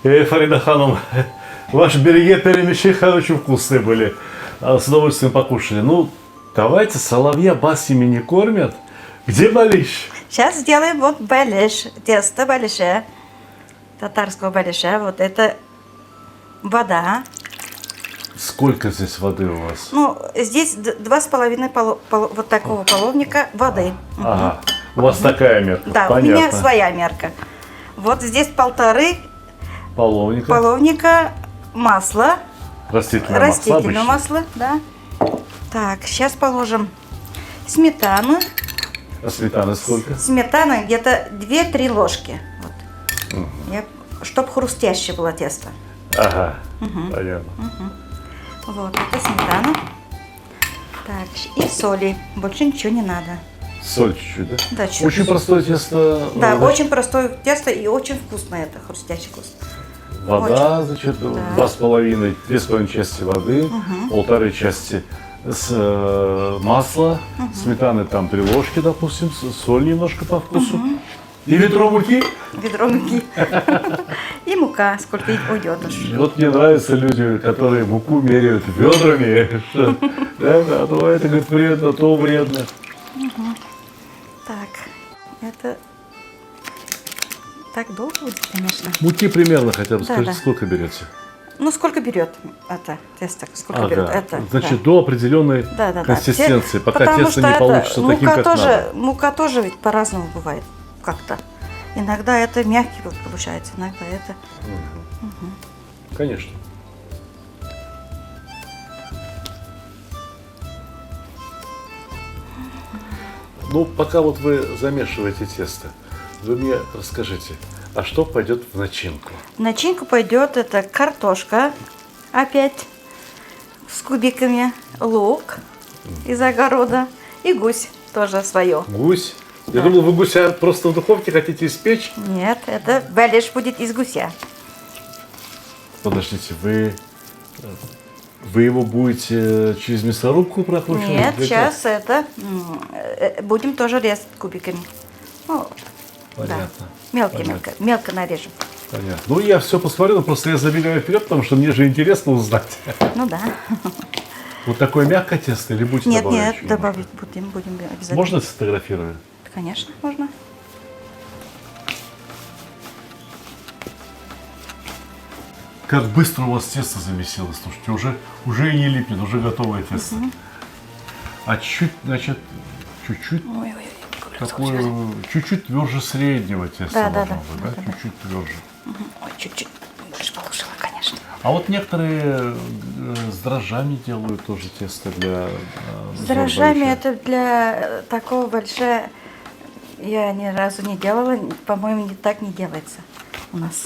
Фарида Ханом, ваши береги перемещения очень вкусные были. С удовольствием покушали. Ну, давайте, соловья баснями не кормят. Где балиш? Сейчас сделаем вот балиш, тесто балише, татарского балиша. Вот это вода. Сколько здесь воды у вас? Ну, здесь 2,5 вот такого половника воды. Ага. У вас такая мерка. Да, понятно. у меня своя мерка. Вот здесь 1,5 Половника. половника масла. Растительное Растительное масло. масло, да. Так, сейчас положим сметану. А сметаны сколько? Сметана где-то 2-3 ложки. Вот. Чтобы хрустящее было тесто. Ага, понятно. Вот, это сметана. Так, и соли. Больше ничего не надо. Соль чуть-чуть, да? Да, чуть-чуть. Очень простое тесто. Да, очень простое тесто и очень вкусное это, хрустящий вкус. Вода, Очень. значит, Да. 2,5 части воды, 1,5 части масла, сметаны там 3 ложки, допустим, соль немножко по вкусу. И ведро муки. Ведро муки. И мука, сколько уйдет. Вот мне нравятся люди, которые муку меряют ведрами. Да, то это, говорит, вредно, то вредно. Так, это так долго будет, конечно. Муки примерно хотя бы, Да, скажите, да. сколько берете? Ну, сколько берет это тесто? Сколько берет это? Значит, да. до определенной Да, да, да. консистенции, пока Потому тесто что не это получится таким, мука как тоже, надо. Мука тоже ведь по-разному бывает как-то. Иногда это мягкий вот получается, иногда это... Конечно. Ну, пока вот вы замешиваете тесто, вы мне расскажите, а что пойдет в начинку? В начинку пойдет это картошка, опять с кубиками, лук из огорода и гусь тоже свое. Гусь? Да. Я думал, вы гуся просто в духовке хотите испечь. Нет, это балиш будет из гуся. Подождите, вы его будете через мясорубку прокручивать? Нет, Или сейчас это будем тоже резать кубиками. Ну, Понятно. да, мелко-мелко, мелко нарежем. как? Понятно. Ну, я все посмотрел, просто я забегаю вперед, потому что мне же интересно узнать. Ну да. Вот такое мягкое тесто или будете Нет, добавлять нет, еще добавить будем обязательно. Можно сфотографировать? Конечно, можно. Как быстро у вас тесто замесилось, слушайте, уже и не липнет, уже готовое тесто. А чуть, значит, чуть-чуть Ой-ой-ой. такое, чуть-чуть тверже среднего теста Да, должно да, быть, да? Чуть-чуть тверже. Ой, чуть-чуть больше положила, конечно. А вот некоторые с дрожжами делают тоже тесто для С дрожжами золотарища. это для такого большая я ни разу не делала. По-моему, так не делается у нас.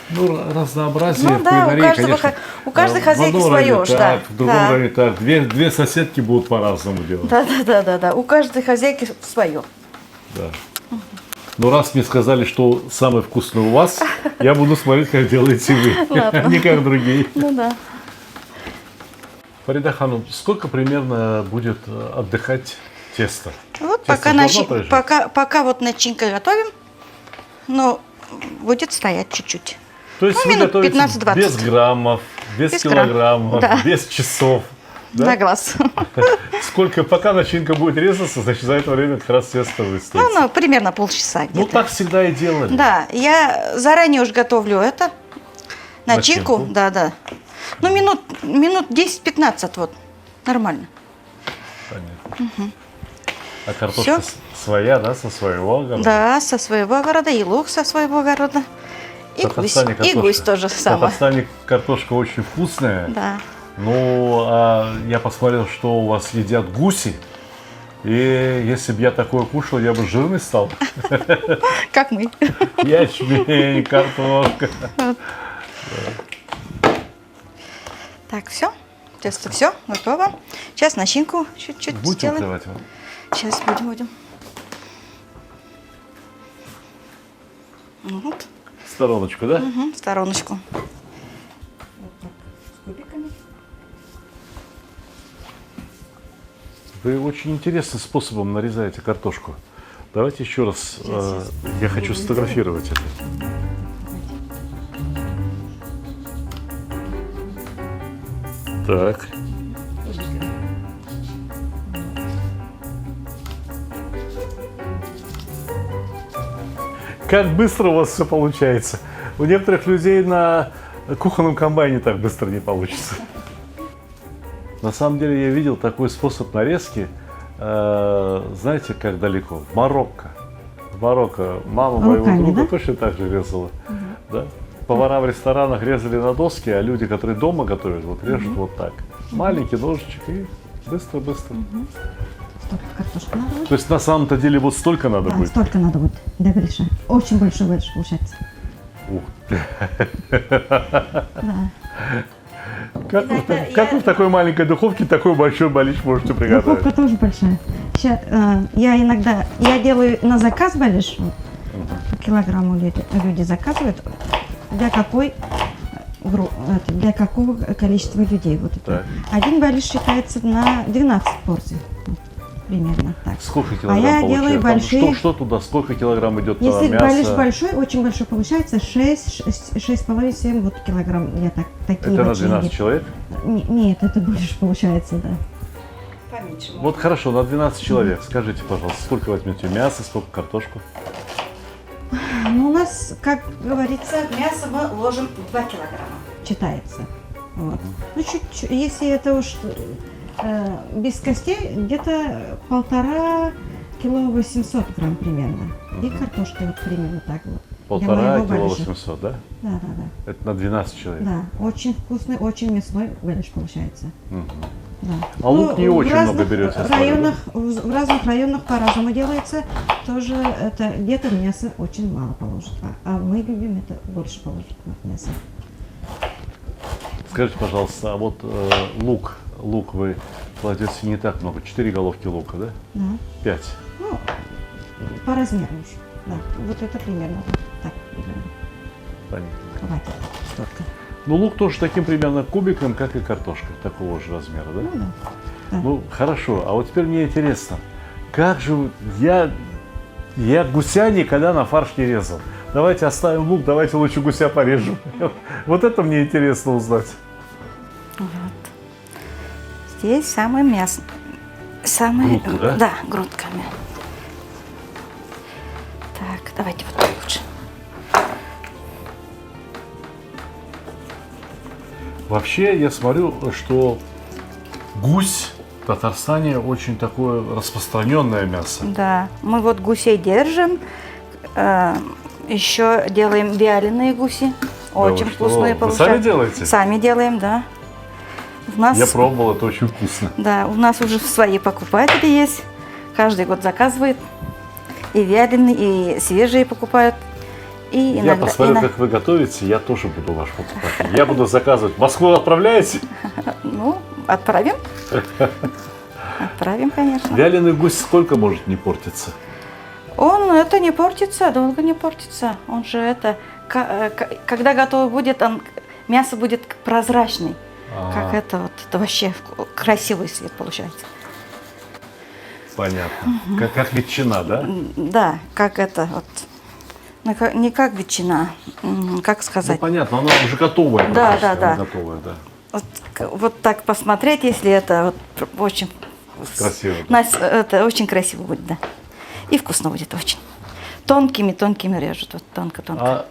Ну, разнообразие Ну в да, кулинарии, конечно. у каждой В хозяйки одном свое, районе да. так, в другом Да. районе так. Две соседки будут по-разному делать. Да. У каждой хозяйки свое. Да. Но раз мне сказали, что самый вкусный у вас, я буду смотреть, как делаете вы, Ладно. не как другие. Ну да. Фарида Ханом, сколько примерно будет отдыхать тесто? Вот Тесто должно полежать? пока вот начинка готовим, но будет стоять чуть-чуть. То есть ну, вы минут готовите 15-20. без граммов, без Без грамм, килограммов, да. без часов. Да? На глаз. Сколько, пока начинка будет резаться, значит, за это время как раз тесто выстоит. Ну, примерно полчаса Ну, где-то. так всегда и делали. Да, я заранее уже готовлю это. Начинку. Начинку? Да. Ну, минут 10-15 вот. Нормально. Понятно. А картошка Всё? своя, да, со своего огорода? Да, со своего огорода, и лук со своего огорода. В И гусь. Татарстане И картошка. гусь тоже В самое. Татарстане картошка очень вкусная. Да. Ну, а я посмотрел, что у вас едят гуси. И если бы я такое кушал, я бы жирный стал. Как мы. Ячмень, картошка. Так, все. Тесто все, готово. Сейчас начинку чуть-чуть Будете сделаем. укрывать его? Сейчас будем. Вот. В стороночку, да? В стороночку. Вы очень интересным способом нарезаете картошку. Давайте еще раз. Я хочу сфотографировать это. Так. Как быстро у вас все получается. У некоторых людей на кухонном комбайне так быстро не получится. На самом деле я видел такой способ нарезки, знаете, как далеко? В Марокко. В Марокко мама моего Руками, друга да? точно так же резала. Да? Повара в ресторанах резали на доске, а люди, которые дома готовят, вот режут вот так. Маленький ножичек и быстро-быстро. Столько картошки надо будет. То есть на самом-то деле вот столько надо Да, будет. столько надо будет. Да, Гриша. Очень большой варишь, получается. Ух. Да. Как вы в такой маленькой духовке такой большой балич можете приготовить? Духовка тоже большая. Сейчас, я делаю на заказ балиш. Вот, по килограмму люди заказывают. Для какого количества людей. Вот это. Так. Один балиш считается на 12 порций. Вот, примерно так. Сколько килограмм я получается? делаю Там большие. Что туда? Сколько килограмм идет Если мяса? балиш большой, очень большой, получается 6,5-7 вот килограмм. Я такие Это на большие 12 виды. человек? Нет, это больше получается, да. Поменьше. Вот хорошо, на 12 человек. Скажите, пожалуйста, сколько возьмете мяса, сколько картошку? Ну, у нас, как говорится, Мясо мы ложим 2 килограмма. читается. Вот. Ну, чуть-чуть, если это уж без костей, где-то 1,5 кило 800 грамм примерно. И картошка вот примерно так вот. Для 1,5 моего кило балиша. 800, да? Да. Это на 12 человек. Да, очень вкусный, очень мясной балиш получается. Мгм. Да. А лук не в очень много разных берете, я смотрю, районах, в разных районах по-разному делается. Тоже это где-то мясо очень мало положит, а мы любим это больше положить мясо. Скажите, пожалуйста, а вот лук вы кладете не так много, 4 головки лука, да? Да. 5. Ну, по размеру уж. Да, вот это примерно так. Понятно. Хватит столько. Ну, лук тоже таким примерно кубиком, как и картошка, такого же размера, да? Ну да. Да. Ну, хорошо. А вот теперь мне интересно, как же я гуся никогда на фарш не резал. Давайте оставим лук, давайте лучше гуся порежем. Вот это мне интересно узнать. Вот. Здесь самое мясо. Самые, Грудка, да? Да, грудками. Так, давайте вот так лучше. Вообще, я смотрю, что гусь в Татарстане очень такое распространенное мясо. Да, мы вот гусей держим. Еще делаем вяленые гуси. Очень вы что? вкусные Вы получаются. сами делаете? Сами делаем, да. У нас, Я пробовал, это очень вкусно. Да, у нас уже свои покупатели есть. Каждый год заказывают. И вяленые, и свежие покупают. И Я иногда, посмотрю, как вы готовите, я тоже буду ваш покупатель. Я буду заказывать. В Москву отправляете? Ну, отправим. Отправим, конечно. Вяленый гусь сколько может не портиться? Он это не портится, долго не портится. Он же это, когда готово будет, мясо будет прозрачный. Как это вот, это вообще красивый цвет получается. Понятно. Как ветчина, да? Да, как это вот, не как ветчина, как Ну, сказать. понятно, она уже готовая. Да, практически, да, она да. готовая, да. Вот так посмотреть, если это вот очень Красиво, да. это очень красиво будет, да. И вкусно будет очень. Тонкими режут, вот тонко-тонко. А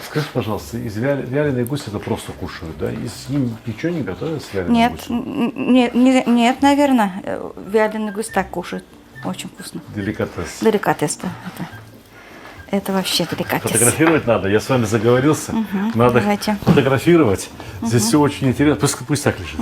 скажи, пожалуйста, из вяленой гусь это просто кушают, да? И с ним ничего не готовят с вяленой Нет, гусью? нет, наверное, вяленый гусь так кушают. Очень вкусно. Деликатес. Деликатес, да. Это вообще деликатес. Фотографировать надо, я с вами заговорился. Надо давайте. фотографировать. Здесь все очень интересно. Пусть так лежит.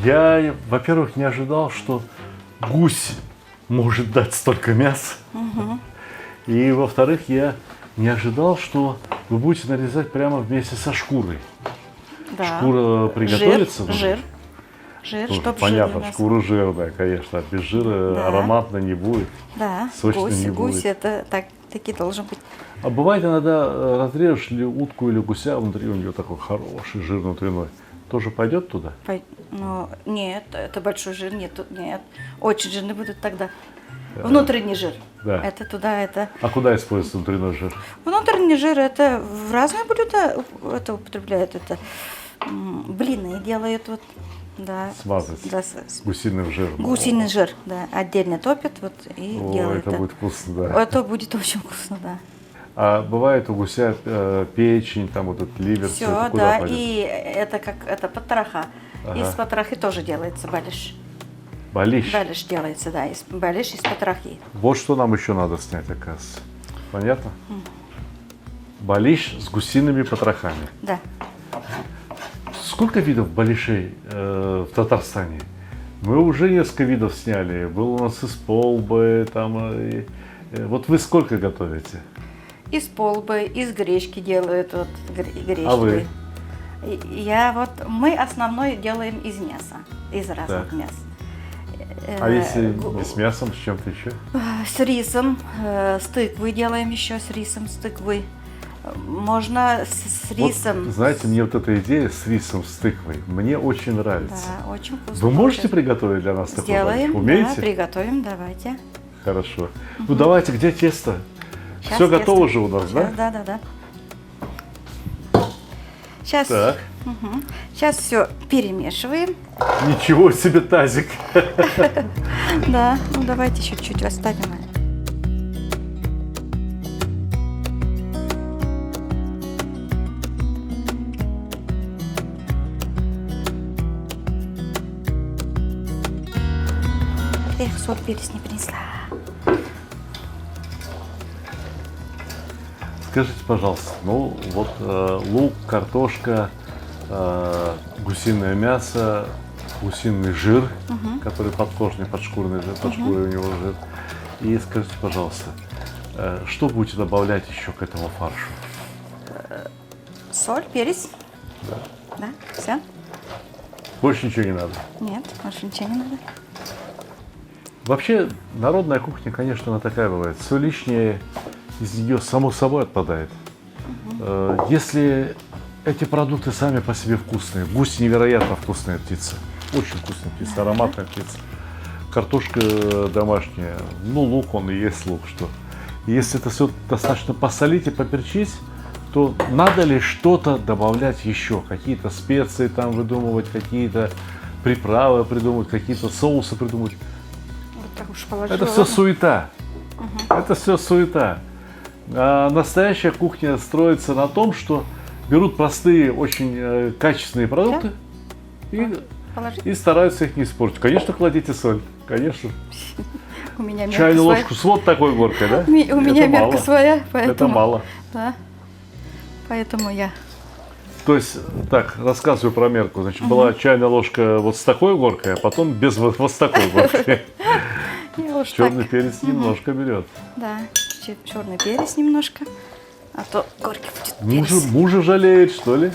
Я, во-первых, не ожидал, что гусь может дать столько мяса. И, во-вторых, я не ожидал, что вы будете нарезать прямо вместе со шкурой. Да. Шкура приготовится? Жир, Тоже чтоб понятно, жир у нас. шкура жирная, конечно. Без жира Да. ароматно не будет. Да, Сочно не гусь будет. это таки должен быть. А бывает иногда разрежешь ли утку или гуся, внутри у нее такой хороший жир внутренной. тоже пойдет туда? Ну, нет, это большой жир, нет. Очень жирный будет тогда. Внутренний жир. Да. Это туда, это... А куда используется внутренний жир? Внутренний жир, это в разные блюда это употребляют. Это блины делают, вот, да. Смазать Да, с гусиным жиром. гусиный жир, да, отдельно топят вот и О, делают. это будет вкусно, да. Это будет очень вкусно, да. А бывает у гуся печень, там вот этот ливер, Все, это куда да, пойдет? и это как это потроха. Ага. Из потрохи тоже делается балиш. Балиш. Балиш делается, да, балиш из потрохи. Вот что нам еще надо снять, оказывается. Понятно? Балиш с гусиными потрохами. Да. Сколько видов балишей в Татарстане? Мы уже несколько видов сняли. Был у нас из полбы, там. Вот вы сколько готовите? Из полбы, из гречки делают, вот гречки. А вы? Мы основной делаем из мяса, из разных Так. мяс. А если не с мясом, с чем-то еще? С рисом, с тыквой делаем еще, с рисом, с тыквой. Можно с рисом. Вот, знаете, мне вот эта идея с рисом, с тыквой, мне очень нравится. Да, очень вкусно. Вы можете получается. приготовить для нас такой балиш? Сделаем, Умеете? да, приготовим, давайте. Хорошо. Ну давайте, где тесто? Щас Все тесто. готово же у нас, да? Да. Сейчас, Так. сейчас все перемешиваем. Ничего себе тазик. Да, ну давайте еще чуть оставим. Эх, соль, перец не принесла. Скажите, пожалуйста, ну вот лук, картошка, гусиное мясо, гусиный жир, который подкожный, подшкурный жир, под шкурой у него жир. И скажите, пожалуйста, что будете добавлять еще к этому фаршу? Соль, перец. Да, все. Больше ничего не надо. Нет, больше ничего не надо. Вообще, народная кухня, конечно, она такая бывает. Все лишнее из нее само собой отпадает. Если эти продукты сами по себе вкусные, гусь невероятно вкусная птица, очень вкусная птица, ароматная птица. Картошка домашняя, ну лук, он и есть лук, что. Если это все достаточно посолить и поперчить, то надо ли что-то добавлять еще? Какие-то специи там выдумывать, какие-то приправы придумывать, какие-то соусы придумывать. Вот так уж положила. Это все суета. Это все суета. А настоящая кухня строится на том, что берут простые, очень качественные продукты Положить? и стараются их не испортить. Конечно, кладите соль. Конечно. У меня мерка Чайную своя. ложку с вот такой горкой, да? У меня Это мерка мало. своя, поэтому... Это мало. Да. Поэтому я... То есть, так, рассказываю про мерку. Значит, была чайная ложка вот с такой горкой, а потом без вот с такой горкой. Я уж Черный так. перец немножко берет. Да, черный перец немножко. А то горький будет перец. Мужа жалеет, что ли?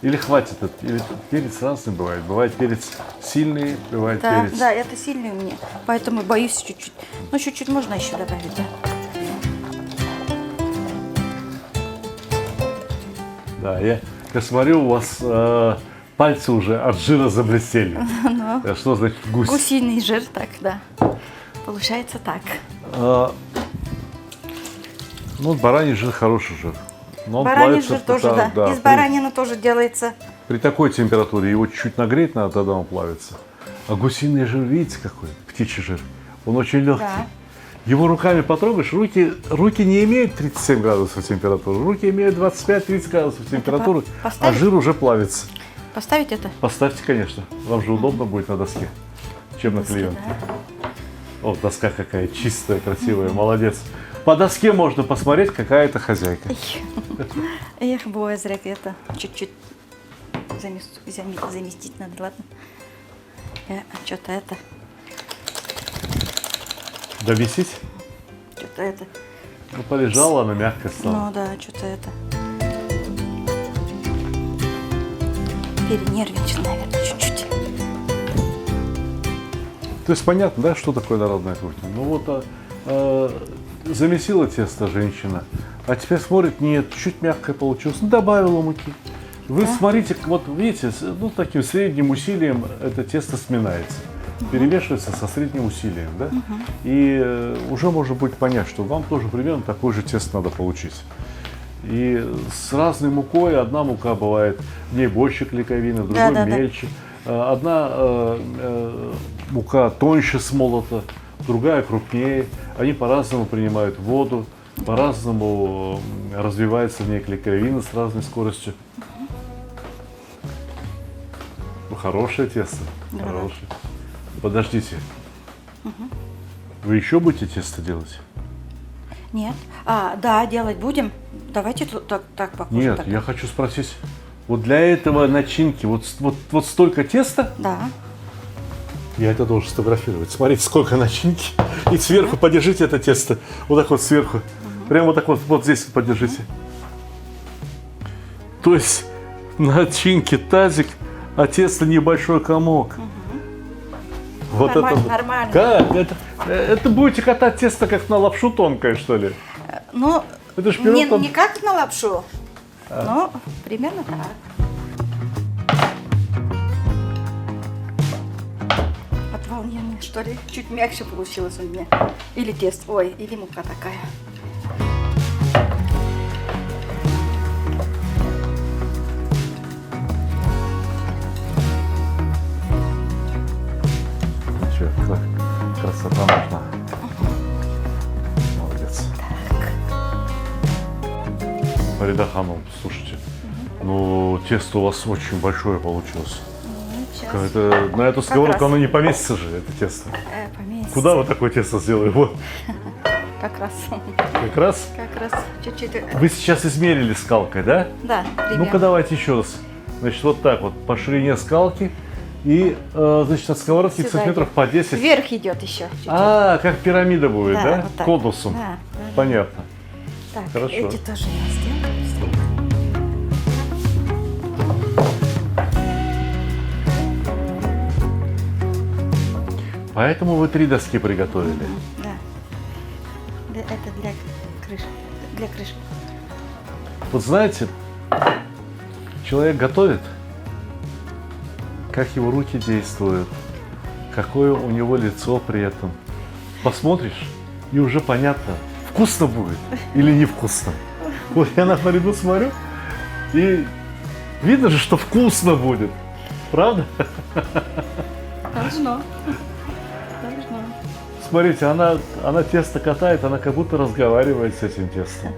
Или хватит? Или перец разный бывает. Бывает перец сильный, бывает Да, перец. да, это сильный у меня. Поэтому боюсь чуть-чуть. Ну, чуть-чуть можно еще добавить, да. Да, я смотрю, у вас пальцы уже от жира заблестели. Ну. Что значит гусь? Гусиный жир, так, да. Получается так. Ну, бараний жир хороший жир. Но он Бараний плавится жир тоже, пока- да. Из баранины тоже делается. При такой температуре его чуть нагреть надо, тогда он плавится. А гусиный жир, видите какой? Птичий жир. Он очень легкий. Да. Его руками потрогаешь, руки не имеют 37 градусов температуры, руки имеют 25-30 градусов температуры, а поставить? жир уже плавится. Поставить это? Поставьте, конечно. Вам же удобно будет на доске, чем на клеенке. Да. О, доска какая чистая, красивая, молодец. По доске можно посмотреть, какая это хозяйка. Эх, Боязрек, это чуть-чуть заместить надо, ладно? Что-то это, Довисить? что-то это. Ну, полежала, она мягкая стала. Ну да, что-то это. Перенервничал, наверное, чуть-чуть. То есть понятно, да, что такое народная кухня? Ну вот замесила тесто женщина, а теперь смотрит, нет, чуть мягкое получилось, ну, добавила муки. Вы смотрите, вот видите, ну, таким средним усилием это тесто сминается. Перемешивается со средним усилием, да? И уже можно будет понять, что вам тоже примерно такое же тесто надо получить. И с разной мукой, одна мука бывает, в ней больше клейковины, в другой мельче. Одна мука тоньше смолота, другая крупнее. Они по-разному принимают воду, по-разному развивается в ней клейковина с разной скоростью. Ну, хорошее тесто, хорошее. Подождите. Вы еще будете тесто делать? Нет. Да, делать будем. Давайте так похоже. Нет, так. я хочу спросить, вот для этого начинки вот столько теста? Да. Я это должен сфотографировать. Смотрите, сколько начинки. И сверху подержите это тесто. Вот так вот сверху. Прямо вот так вот здесь вот подержите. То есть начинки тазик, а тесто небольшой комок. Вот Нормально, это нормально. как? Это будете катать тесто как на лапшу тонкое, что ли? Ну, Это ж пирог там- не как на лапшу, но примерно так. От волнения, что ли, чуть мягче получилось у меня. Или тесто, ой, или мука такая. Че, красота нужна. Молодец. Фарида Ханум, слушайте, ну тесто у вас очень большое получилось. Сейчас. Это, на эту сковородку раз. оно не поместится же, это тесто. Поместится. Куда вы такое тесто сделали? Вот, Как раз. как раз. Как раз чуть-чуть. Вы сейчас измерили скалкой, да? Да, примерно. Ну-ка давайте еще раз. Значит, вот так вот, по ширине скалки. И, значит, от сковородки Сюда сантиметров идет. по 10. Вверх идет еще. Чуть-чуть. Как пирамида будет, Да, да? вот так. Конусом. Да, да. Понятно. Так, Хорошо. эти тоже я сделаю. Поэтому вы 3 доски приготовили. Да. Это для крыши. Для крыши. Вот знаете, человек готовит, как его руки действуют, какое у него лицо при этом. Посмотришь, и уже понятно, вкусно будет или невкусно. Вот я на Фариду смотрю, и видно же, что вкусно будет. Правда? Должно. Должно. Смотрите, она тесто катает, она как будто разговаривает с этим тестом.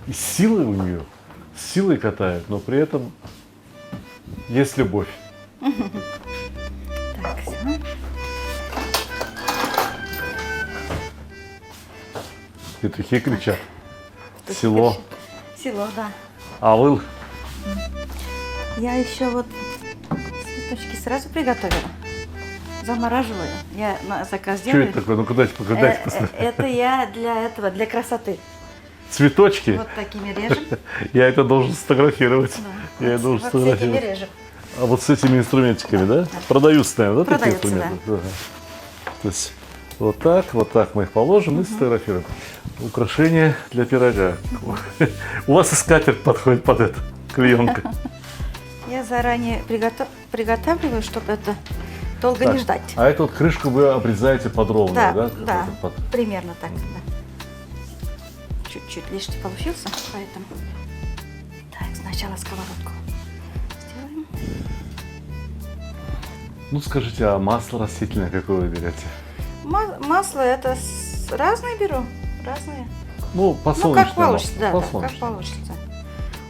И силой у нее, силой катает, но при этом есть любовь. Так, все. Петухи кричат. Село. Село, да. Авыл. Я еще вот цветочки сразу приготовила. Замораживаю. Я на заказ Что делаю. это такое? Ну-ка дайте показать. Это я для этого, для красоты. Цветочки. Вот такими режем. Я это должен сфотографировать. Да. Я должен Вот с этими сфотографировать. режем. А вот с этими инструментиками, да? Продаются, наверное, да, такие Продаются, инструменты? Да. То есть вот так мы их положим и сфотографируем. Украшение для пирога. У вас и скатерть подходит под это, клеенка. Я заранее приготавливаю, чтобы это долго Так, не ждать. А эту вот крышку вы обрезаете под ровную, Да, да? да, Под- примерно так. Да. Чуть-чуть лишний получился, поэтому. Так, сначала сковородку сделаем. Ну скажите, а масло растительное какое вы берете? Масло это разные беру, разные. Ну, Ну, подсолнечное как получится, масло. да, как получится.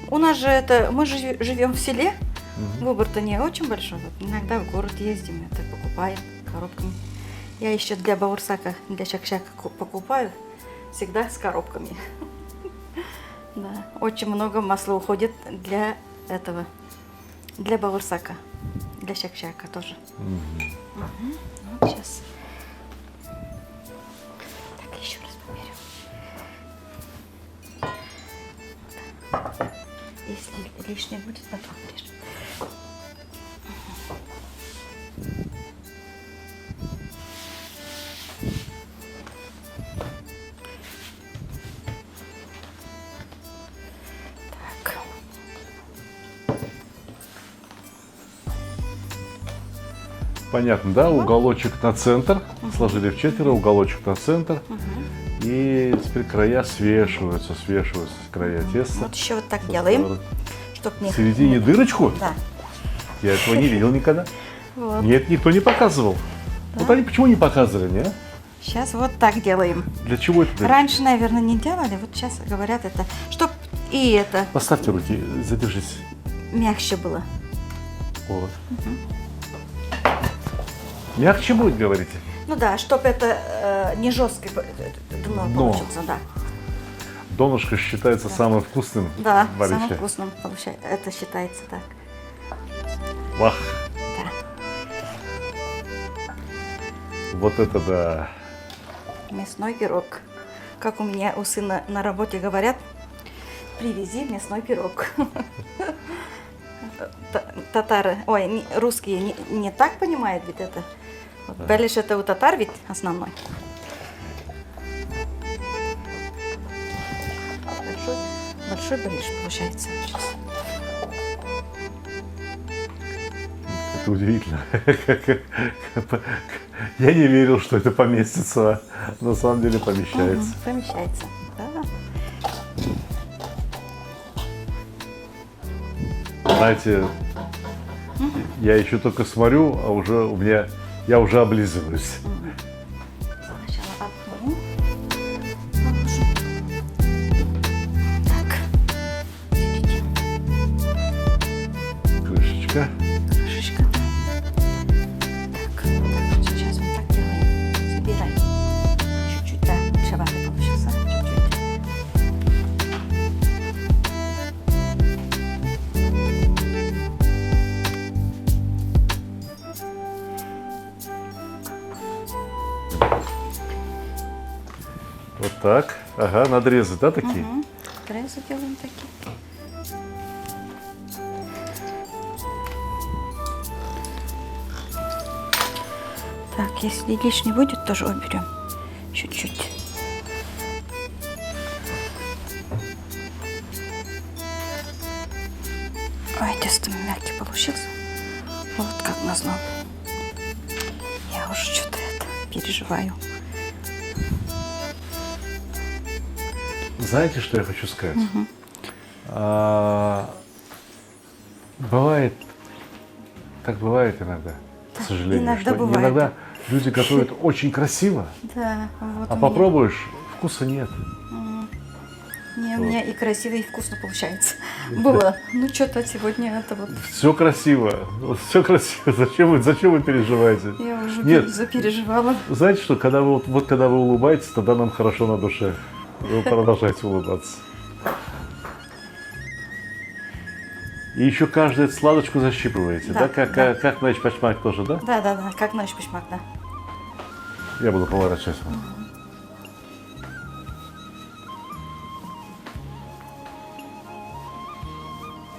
У нас же это, мы же живем в селе, выбор-то не очень большой. Вот иногда в город ездим, это покупаем коробками. Я еще для баурсака, для шакшака покупаю, всегда с коробками. Да, очень много масла уходит для этого, для баурсака, для шакшака тоже. Мгм. Вот сейчас. Так, еще раз померю. Если лишнее будет, потом режем. Понятно, да? Уголочек на центр, сложили в четверо, уголочек на центр. И теперь края свешиваются с края теста. Вот еще вот так делаем, чтобы не... В середине дырочку? Да. Я этого не видел никогда. Вот. Нет, никто не показывал. Вот они почему не показывали, не? Сейчас вот так делаем. Для чего это? Раньше, наверное, не делали, вот сейчас говорят это, чтоб и это Поставьте руки, задержись. мягче было. Вот. Мягче будет, говорите? Ну да, чтоб это не жесткое дно получится, да. Донышко считается самым вкусным Да, в борще. самым вкусным получается. Это считается так. Вах, Да. вот это да. Мясной пирог. Как у меня у сына на работе говорят, привези мясной пирог. Татары, ой, русские не так понимают ведь это. Вот Белиш это у татар ведь основной. Большой белиш получается сейчас. Это удивительно. Я не верил, что это поместится, а на самом деле помещается. Помещается, да. Знаете, я еще только смотрю, а уже у меня, я уже облизываюсь. Сначала одну положу. Так. Крышечка. Крышечка. Так, сейчас вот так делаем. Собирай. Чуть-чуть, да, шабаты получился. Чуть-чуть. Вот так. Ага, надрезы, да, такие? Трезы делаем такие. Так, если лишний будет, тоже уберем. Чуть-чуть. Ой, тесто мягкий получился. Вот как назло. Я уже что-то это переживаю. Знаете, что я хочу сказать? Бывает, так бывает иногда, к сожалению. иногда что бывает. Иногда люди готовят очень красиво, Да, вот а у меня- попробуешь, вкуса нет. Не, у меня и красиво, и вкусно получается. Было. Ну, что-то сегодня это вот... Все красиво, все красиво. Зачем вы переживаете? Я уже Нет. запереживала. Знаете что, когда вы, вот когда вы улыбаетесь, тогда нам хорошо на душе. Вы продолжайте улыбаться. И еще каждую эту сладочку защипываете, да? Да, Как, да. как на пачмак тоже, да? Да, как наш пешмак, да. Я буду поворачивать.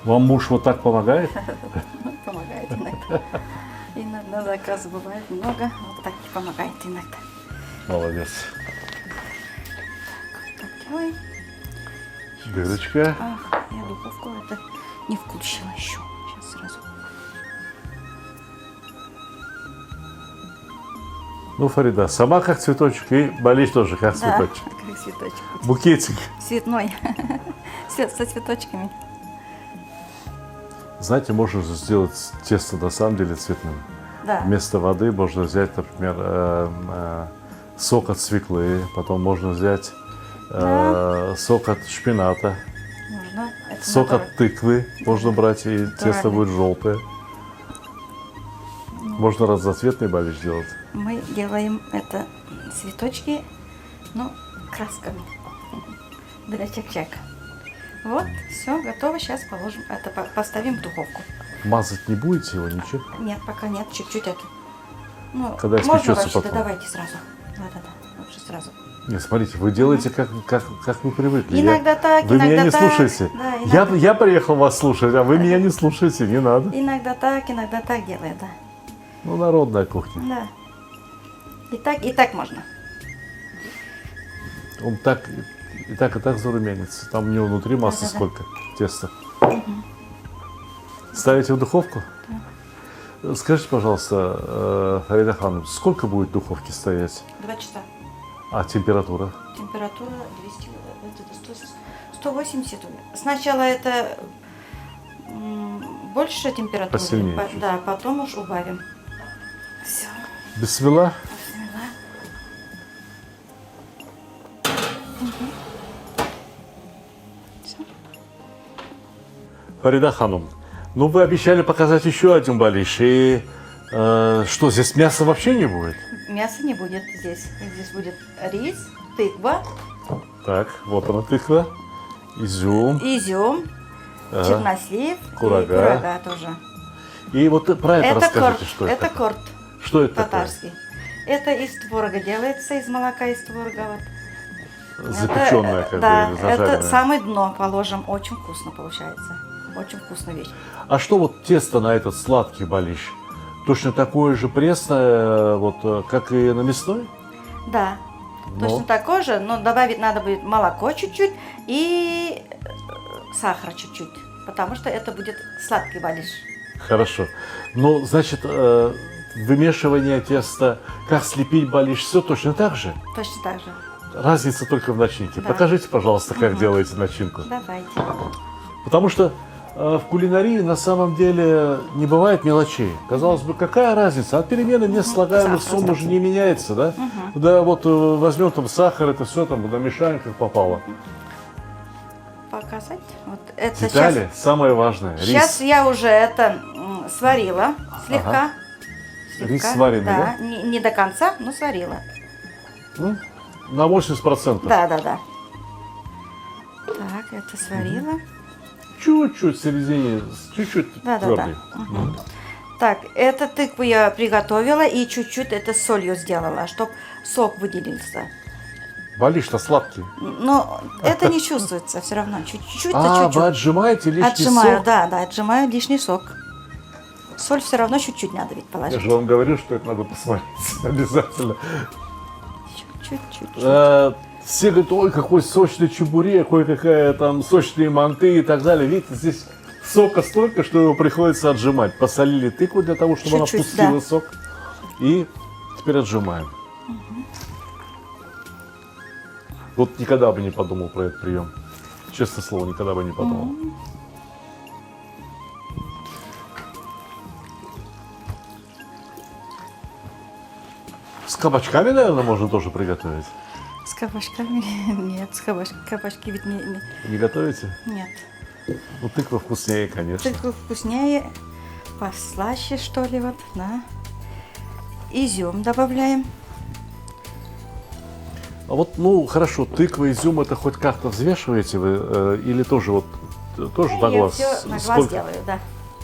Вам муж вот так помогает? Помогает иногда. Иногда заказы бывает много, вот так и помогает иногда. Молодец. Так делаем. Дырочка. Ах, я духовку это не включила еще. Сейчас сразу. Ну, Фарида, сама как цветочек, и Балиш тоже как Да, цветочек. как цветочек. Букетик. Цветной. Со цветочками. Знаете, можно же сделать тесто на самом деле цветным. Да. Вместо воды можно взять, например, сок от свеклы, потом можно взять сок от шпината, Можно. Это сок надо- от тыквы можно брать, и тесто Натурально. будет желтое. Можно разноцветный Балиш сделать. Мы делаем это цветочки, ну, красками для чак-чака. Вот, все, готово. Сейчас положим, это поставим в духовку. Мазать не будете его, ничего? Нет, пока нет, чуть-чуть это. Ну, Когда можно испечется вообще, потом. да, давайте сразу. Да, лучше сразу. Нет, смотрите, вы делаете, как вы привыкли. Иногда так, вы меня иногда не так. слушаете. Да, иногда- Я приехал вас слушать, а вы меня не слушаете, не надо. Иногда так делает, да. Ну, народная кухня. Да. И так можно. Он так и так зарумянится. Там у него внутри масса Да-да-да. сколько теста. Ставите в духовку? Скажите, пожалуйста, Фарида Ханым, сколько будет в духовке стоять? 2 часа. А температура? Температура 200, это 180. Сначала это больше температуры, Посильнее чуть. да, потом уж убавим. Все. Бисмилла. Фарида Ханум, ну вы обещали показать еще один балиш. И что, здесь мяса вообще не будет? Мяса не будет здесь. Здесь будет рис, тыква, Так, вот она тыква, изюм. изюм, Ага. чернослив Курага. и курага тоже. И вот про это расскажите, корт, что это. это корт Что это такое? татарский. Это из творога делается, из молока из творога. Вот. Запеченное, Это, как да, бы, или зажаренное. это самое дно положим. Очень вкусно получается. Очень вкусная вещь. А что вот тесто на этот сладкий балиш? Точно такое же пресное, вот, как и на мясной? Да, Но. точно такое же, но добавить надо будет молоко чуть-чуть и сахара чуть-чуть, потому что это будет сладкий балиш. Хорошо. Ну, значит, вымешивание теста, как слепить балиш, все точно так же? Точно так же. Разница только в начинке. Да. Покажите, пожалуйста, как делаете начинку. Давайте. Потому что в кулинарии на самом деле не бывает мелочей. Казалось бы, какая разница? От перемены мест слагаемых Сахар, сумм уже не меняется, да? Да, вот возьмем там сахар, это все там намешаем, как попало. Показать. Вот это Детали самое важное. Сейчас Рис. я уже это сварила слегка. Рис сваренный, да? Не до конца, но сварила. Ну, на 80%. Да, да, да. Так, это сварила. Чуть-чуть в середине, чуть-чуть Да, да, твердый. да. Мгм. Так, эту тыкву я приготовила и чуть-чуть это с солью сделала, чтобы сок выделился. Балиш-то сладкий. Но это не чувствуется все равно. Чуть-чуть, А, чуть-чуть. вы отжимаете лишний Отжимаю, сок? да, да, отжимаю лишний сок. Соль все равно чуть-чуть надо ведь Я положить. же вам говорю, что это надо посмотреть обязательно. Чуть-чуть. Все говорят, ой, какой сочный чебурек, ой, какая там сочные манты и так далее. Видите, здесь сока столько, что его приходится отжимать. Посолили тыкву для того, чтобы она Чуть-чуть, пустила да. сок. И теперь отжимаем. Вот никогда бы не подумал про этот прием. Честное слово, никогда бы не подумал. С кабачками, наверное, можно тоже приготовить. С кабачками нет, кабачки ведь Не готовите? нет. Ну, тыква вкуснее, конечно. Тыкву вкуснее, послаще что ли, вот, да. Изюм добавляем. А вот, ну, хорошо, тыква, изюм, это хоть как-то взвешиваете вы? Или тоже вот, тоже на Я глаз? все на глаз Сколько, делаю, да.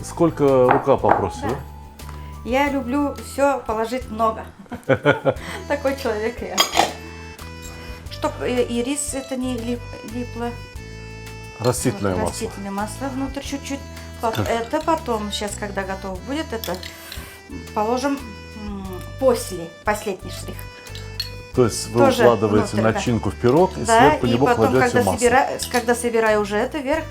сколько рука попросит, да? Я люблю все положить много. Такой человек я. Чтоб и рис это не липло. Растительное Вот, масло. растительное масло внутрь чуть-чуть. Это потом, сейчас, когда готово будет, это положим после, последний штрих. То есть вы Тоже укладываете внутрь, да. начинку в пирог и Да, сверху и него потом, кладете масло. когда собираю уже это вверх,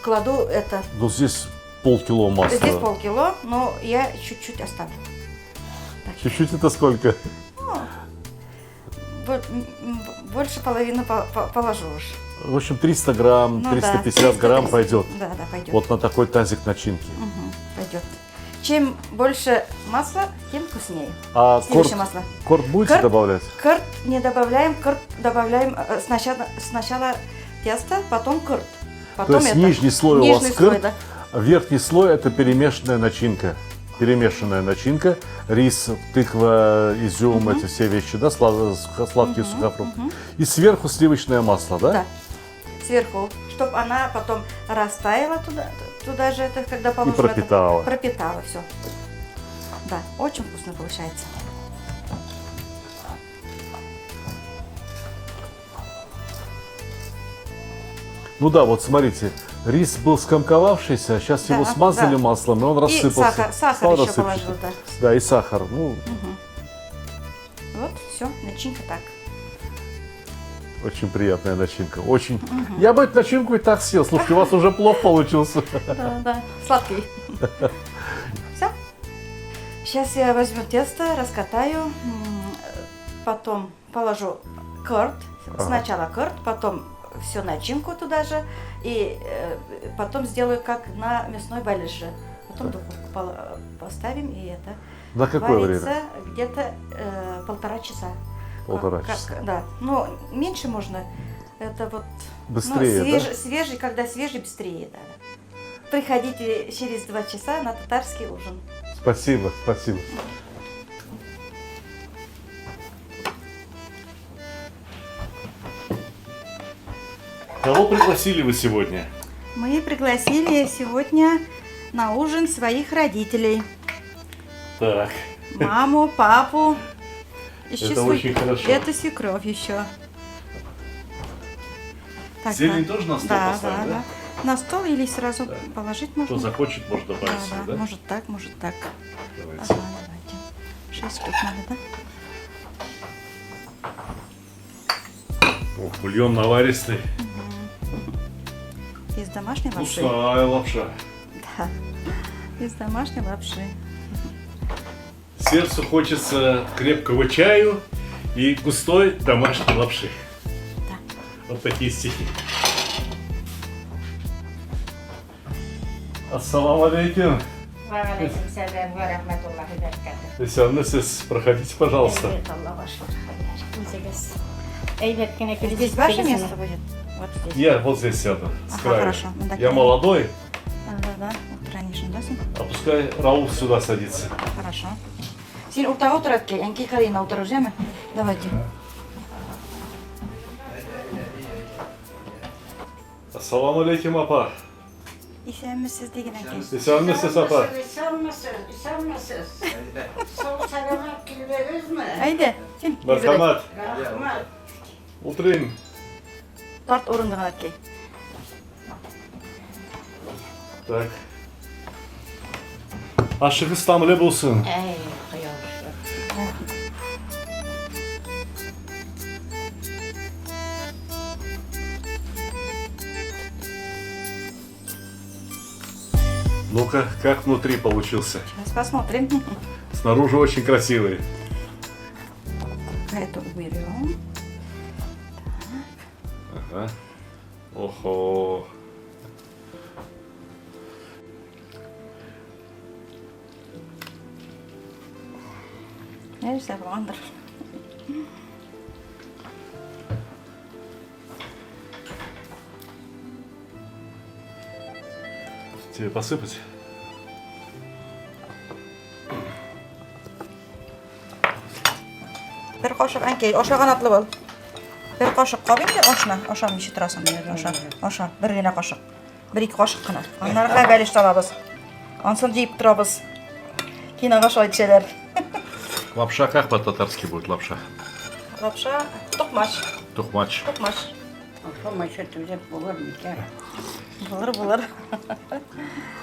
кладу это. Ну, здесь полкило масла. Здесь полкило, но я чуть-чуть оставлю. Чуть-чуть это сколько? Больше половины положу уж. В общем, 300 грамм, Ну 350 да, грамм 330. пойдет. Да, да, пойдет. Вот на такой тазик начинки. Пойдет. Чем больше масла, тем вкуснее. А Сливочное масло. корт будете Корт? добавлять? Корт не добавляем, корт добавляем сначала тесто, потом корт. То Потом есть нижний слой у вас Нижний слой, корт, да. а верхний слой это перемешанная начинка. Перемешанная начинка, рис, тыква, изюм, эти все вещи, да, сладкие сухофрукты. И сверху сливочное масло, да? Да. Сверху, чтобы она потом растаяла туда же, это когда положим. пропитала. Это, пропитала все. Да, очень вкусно получается. Ну да, вот смотрите, рис был скомковавшийся, а сейчас Да, его смазали да. маслом, и он рассыпался. И сахар Стал еще рассыпчатый. положил, да. Да, и сахар. Ну, Вот, все, начинка так. очень приятная начинка. Очень. Я бы эту начинку и так съел. Слушайте, у вас уже плов получился. Да, да, сладкий. Сейчас я возьму тесто, раскатаю, потом положу корт. Сначала корт, потом всю начинку туда же, и потом сделаю как на мясной балише. Потом в духовку поставим, и это На какое варится время? где-то 1,5 часа. Полтора часа. Да, но меньше можно. Это вот Быстрее, ну, да? свежий, когда свежий, быстрее, да. Приходите через 2 часа на татарский ужин. Спасибо, спасибо. Кого пригласили вы сегодня? Мы пригласили сегодня на ужин своих родителей. Так, Маму, папу. Еще Это очень хорошо. Это свекровь еще. Так, зелень да. тоже на стол Да, поставить, да, да? да. На стол или сразу положить можно? Кто захочет, может Да, добавить да, сюда, да? может так, может так. Давайте. Ага, давайте. 6 штук надо, да? Ох, бульон наваристый. Из домашней лапши. Пустая лапша. Да. Из домашней лапши. Сердцу хочется крепкого чаю и густой домашней лапши. Да. Вот такие стихи. Ассаламу алейкум. Валейкум сәлям ва рахматуллахи ва баракатух. Если сіз, проходите, пожалуйста. Әйбәт, Аллаға шүкір. Үзегез. Әйбәт кенә килеп Здесь ваше җиттегез место аны. будет? Вот здесь. Я вот здесь сяду, с Ага, краю. хорошо. Ну, так Я и- молодой, Да. Вот раньше, да, сын? а пускай Рауф сюда садится. Хорошо. Син уртага отырады ке, әнкей Карина отырып жеме? Давайте. Ассаламу алейкум, апа. Исәнмесез деген әнкей. Исәнмесез, апа. Сәлмәсез. Сау сәламат килдегезме? Әйдә, син Мархамат, Рахмат. утрин. тарт орындығын әткей. Так. Ашығыз тамылы болсын. Әй, құяушы. Ну-ка, как внутри получился? Сейчас посмотрим. Снаружи очень красивый. Эту уберем. Ага. Охо. Нәйсә булгандыр. Тебе посыпать? Бер кашык әнкей, аша канатлы бул. Бер кашык кабыйм да ашна, аша миши торасың менә аша. Аша, бер генә кашык. 1-2 кашык кына. Аннары бәлеш табабыз. Ансын җыеп торабыз. Кинога шайтып төшәләр. Лапша как по-татарски будет лапша? Лапша, токмаш. Тухмач. Токмаш. Ашамайша түзеп булыр микән? Булыр.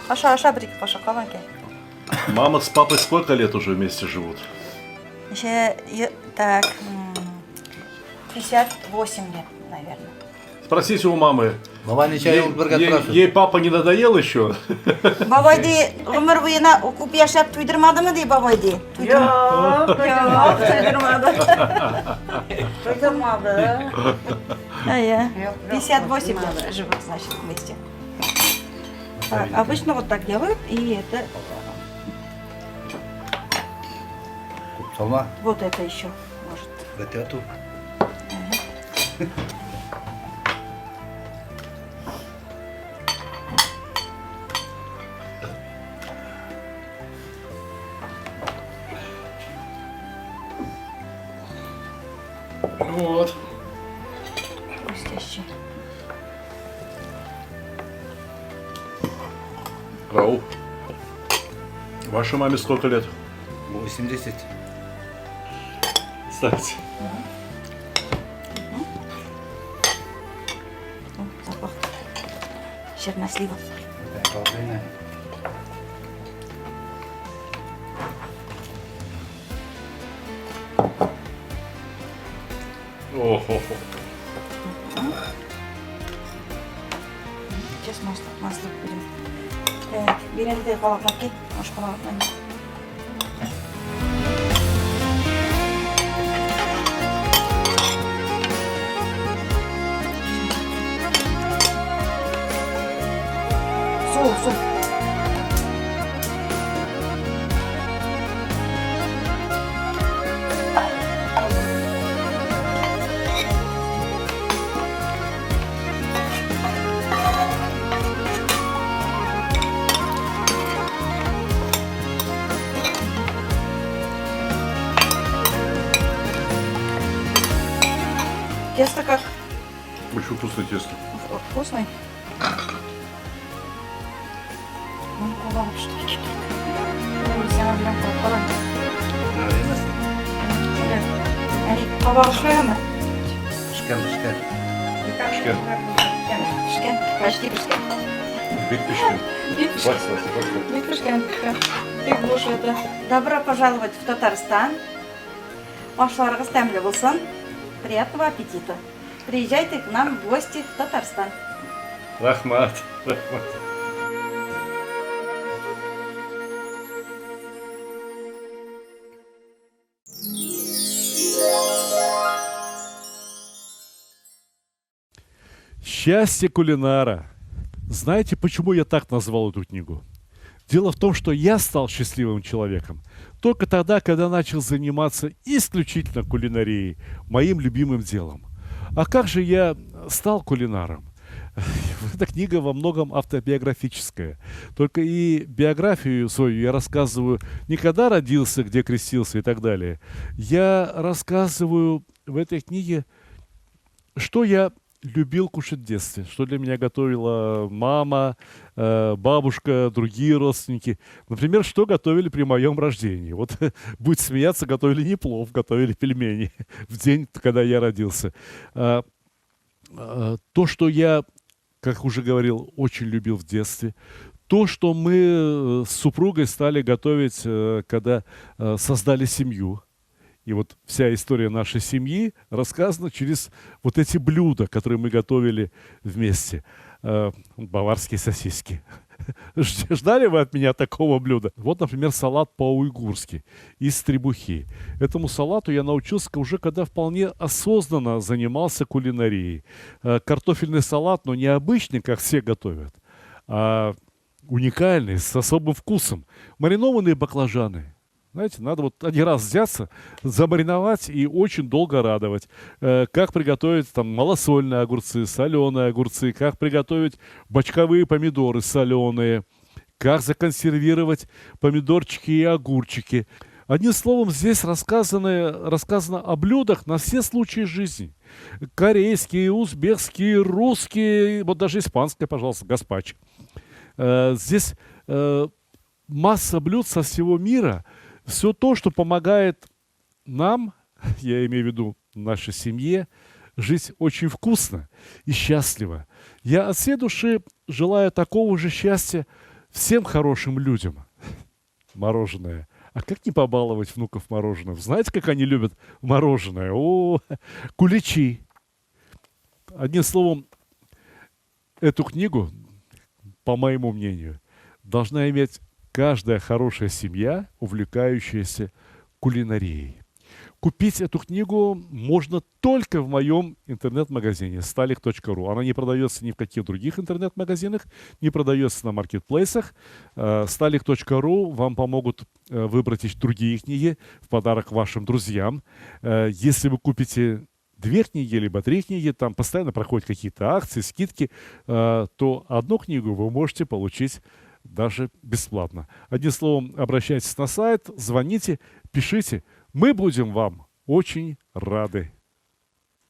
Аша, 1-2 кашык кабан әнкей. Мама с папой сколько лет уже вместе живут? Еще, так, 58 лет, наверное. Спросите у мамы. Мама нечаев бір қатырасыз. Ей папа не надоел еще? Бабайди өмір бойына көп яшап туйдырмадымы дей бабайди? Йоқ, Yok, туйдырмады. Туйдырмады. Я Yok, 58 туйдырмады. лет живут, значит, вместе. Так, обычно вот так делают, и это, Салма, вот это еще, может. бәте ату. Вот. Хрустящий. Рауф. Вашей маме сколько лет? 80. Ставьте. О, запах чернослива. Половина. Охо. Сейчас масло будем. Так, берем две половинки, аж половинки. Соусу. Тесто как? Очень вкусное тесто. Вкусный? Ну, кулак, что ли? Поваршена. Шкем, шкем. Пішкен. Пішкен. Почти пішкен. Биг пішкен. Пішкен. Пішкен. Ты будешь это. Добро пожаловать в Татарстан. Ашарыңыз тәмле булсын. Приятного аппетита. Приезжайте к нам в гости в Татарстан. Рахмат. Рахмат. Счастье кулинара. Знаете, почему я так назвал эту книгу? Дело в том, что я стал счастливым человеком только тогда, когда начал заниматься исключительно кулинарией, моим любимым делом. А как же я стал кулинаром? Эта книга во многом автобиографическая. Только и биографию свою я рассказываю не когда родился, где крестился и так далее. Я рассказываю в этой книге, что я любил кушать в детстве, что для меня готовила мама, бабушка, другие родственники. Например, что готовили при моем рождении. Вот, будет смеяться, готовили не плов, готовили пельмени в день, когда я родился. То, что я, как уже говорил, очень любил в детстве. То, что мы с супругой стали готовить, когда создали семью. И вот вся история нашей семьи рассказана через вот эти блюда, которые мы готовили вместе. Баварские сосиски. Ждали вы от меня такого блюда? Вот, например, салат по-уйгурски из требухи. Этому салату я научился уже, когда вполне осознанно занимался кулинарией. Картофельный салат, но не обычный, как все готовят, а уникальный, с особым вкусом. Маринованные баклажаны. Знаете, надо вот один раз взяться, замариновать и очень долго радовать. Как приготовить там малосольные огурцы, соленые огурцы, как приготовить бочковые помидоры соленые, как законсервировать помидорчики и огурчики. Одним словом, здесь рассказано о блюдах на все случаи жизни. Корейские, узбекские, русские, вот даже испанское, пожалуйста, гаспачо. Здесь масса блюд со всего мира. Все то, что помогает нам, я имею в виду нашей семье, жить очень вкусно и счастливо. Я от всей души желаю такого же счастья всем хорошим людям. Мороженое. А как не побаловать внуков мороженым? Знаете, как они любят мороженое? О, куличи. Одним словом, эту книгу, по моему мнению, должна иметь каждая хорошая семья, увлекающаяся кулинарией. Купить эту книгу можно только в моем интернет-магазине stalik.ru. Она не продается ни в каких других интернет-магазинах, не продается на маркетплейсах. Stalik.ru вам помогут выбрать другие книги в подарок вашим друзьям. Если вы купите 2 книги, либо 3 книги, там постоянно проходят какие-то акции, скидки, то одну книгу вы можете получить даже бесплатно. Одним словом, обращайтесь на сайт, звоните, пишите. Мы будем вам очень рады.